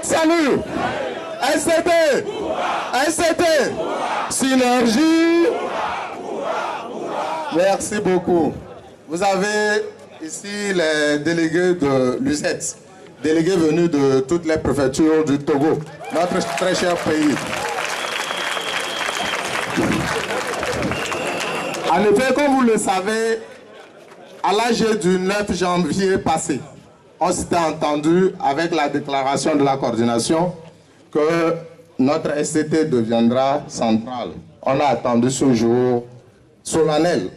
salut. SCT. SCT. Synergie. Merci beaucoup. Vous avez ici les délégués de l'USET, délégués venus de toutes les préfectures du Togo, notre très cher pays. En effet, comme vous le savez, à l'âge du 9 janvier passé, on s'était entendu avec la déclaration de la coordination que notre SCT deviendra centrale. On a attendu ce jour solennel.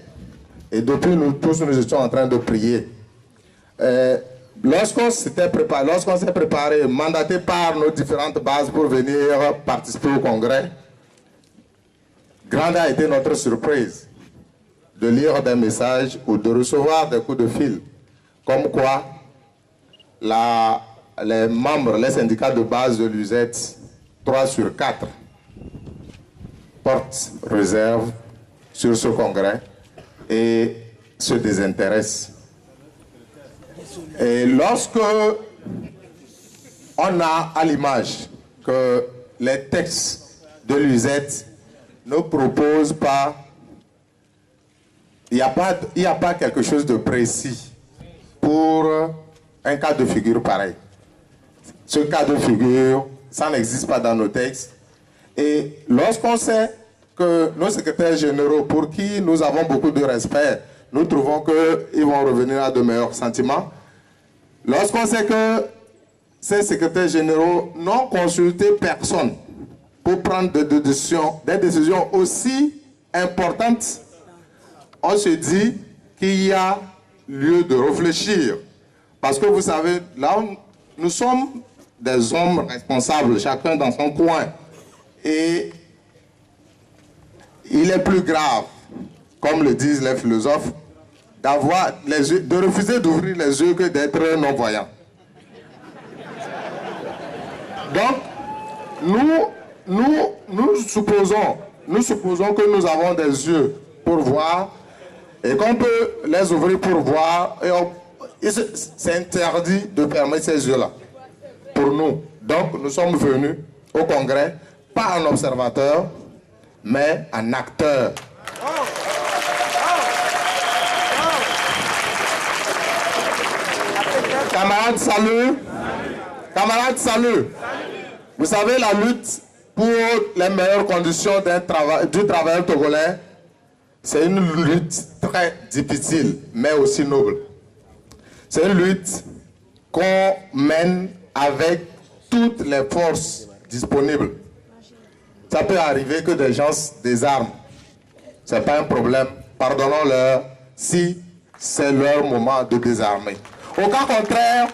Et depuis, nous tous, nous étions en train de prier. Lorsqu'on s'est préparé, mandaté par nos différentes bases pour venir participer au congrès, grande a été notre surprise de lire des messages ou de recevoir des coups de fil, comme quoi les membres, les syndicats de base de l'USET, 3 sur 4, portent réserve sur ce congrès et se désintéressent. Et lorsque on a à l'image que les textes de l'USET ne proposent pas, il n'y a pas quelque chose de précis pour un cas de figure pareil. Ce cas de figure, ça n'existe pas dans nos textes. Et lorsqu'on sait que nos secrétaires généraux, pour qui nous avons beaucoup de respect, nous trouvons qu'ils vont revenir à de meilleurs sentiments. Lorsqu'on sait que ces secrétaires généraux n'ont consulté personne pour prendre des décisions aussi importantes, on se dit qu'il y a lieu de réfléchir. Parce que vous savez, là, nous sommes des hommes responsables, chacun dans son coin. Et il est plus grave, comme le disent les philosophes, de refuser d'ouvrir les yeux que d'être non-voyant. Donc, nous supposons que nous avons des yeux pour voir et qu'on peut les ouvrir pour voir. C'est interdit de permettre ces yeux-là pour nous. Donc, nous sommes venus au Congrès, pas en observateur, mais en acteur. Camarades, salut. Camarades, salut. Vous savez, la lutte pour les meilleures conditions du travailleur togolais, c'est une lutte très difficile, mais aussi noble. C'est une lutte qu'on mène avec toutes les forces disponibles. Ça peut arriver que des gens désarment. Ce n'est pas un problème. Pardonnons-leur si c'est leur moment de désarmer. Au cas contraire,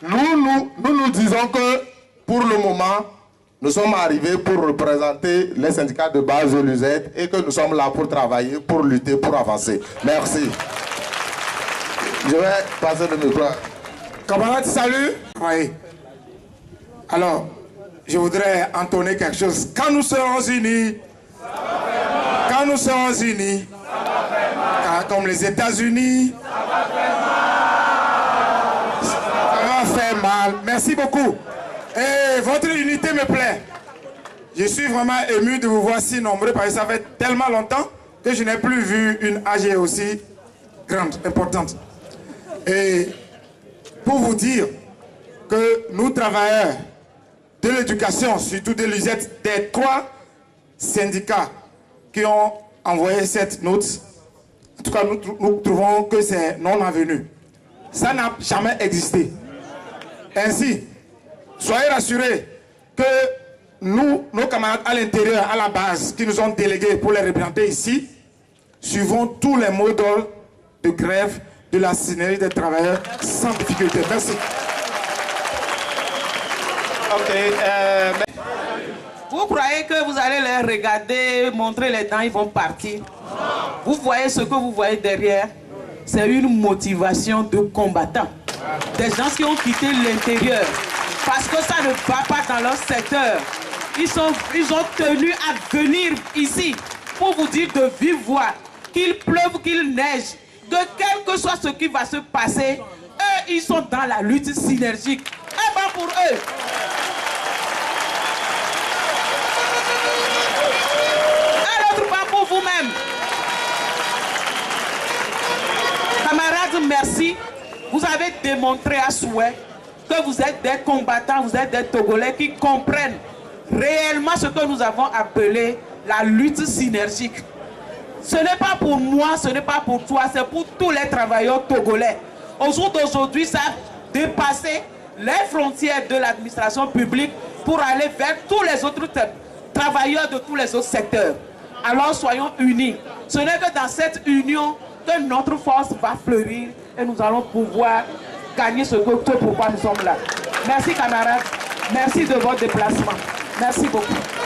nous disons que pour le moment, nous sommes arrivés pour représenter les syndicats de base de l'USET et que nous sommes là pour travailler, pour lutter, pour avancer. Merci. Je vais passer le micro. Camarades, salut. Oui. Alors, je voudrais entonner quelque chose. Quand nous serons unis, comme les États-Unis, ça va faire mal. Merci beaucoup. Et votre unité me plaît. Je suis vraiment ému de vous voir si nombreux parce que ça fait tellement longtemps que je n'ai plus vu une AG aussi grande, importante. Et pour vous dire que nous, travailleurs de l'éducation, surtout de l'USET, des 3 syndicats qui ont envoyé cette note, en tout cas, nous trouvons que c'est non avenu. Ça n'a jamais existé. Ainsi, soyez rassurés que nous, nos camarades à l'intérieur, à la base, qui nous ont délégués pour les représenter ici, suivons tous les mots d'ordre de grève de la synergie des travailleurs sans difficulté. Merci. Ok. Vous croyez que vous allez les regarder, montrer les dents, ils vont partir? Vous voyez ce que vous voyez derrière? C'est une motivation de combattants. Des gens qui ont quitté l'intérieur parce que ça ne va pas dans leur secteur. Ils ont tenu à venir ici pour vous dire de vive voix qu'il pleuve, qu'il neige, que quel que soit ce qui va se passer, eux, ils sont dans la lutte synergique. Et bien pour eux. merci. Vous avez démontré à souhait que vous êtes des combattants, vous êtes des Togolais qui comprennent réellement ce que nous avons appelé la lutte synergique. Ce n'est pas pour moi, ce n'est pas pour toi, c'est pour tous les travailleurs togolais. Au jour d'aujourd'hui, ça a dépassé les frontières de l'administration publique pour aller vers tous les autres travailleurs de tous les autres secteurs. Alors soyons unis. Ce n'est que dans cette union que notre force va fleurir et nous allons pouvoir gagner ce pourquoi nous sommes là. Merci camarades, merci de votre déplacement. Merci beaucoup.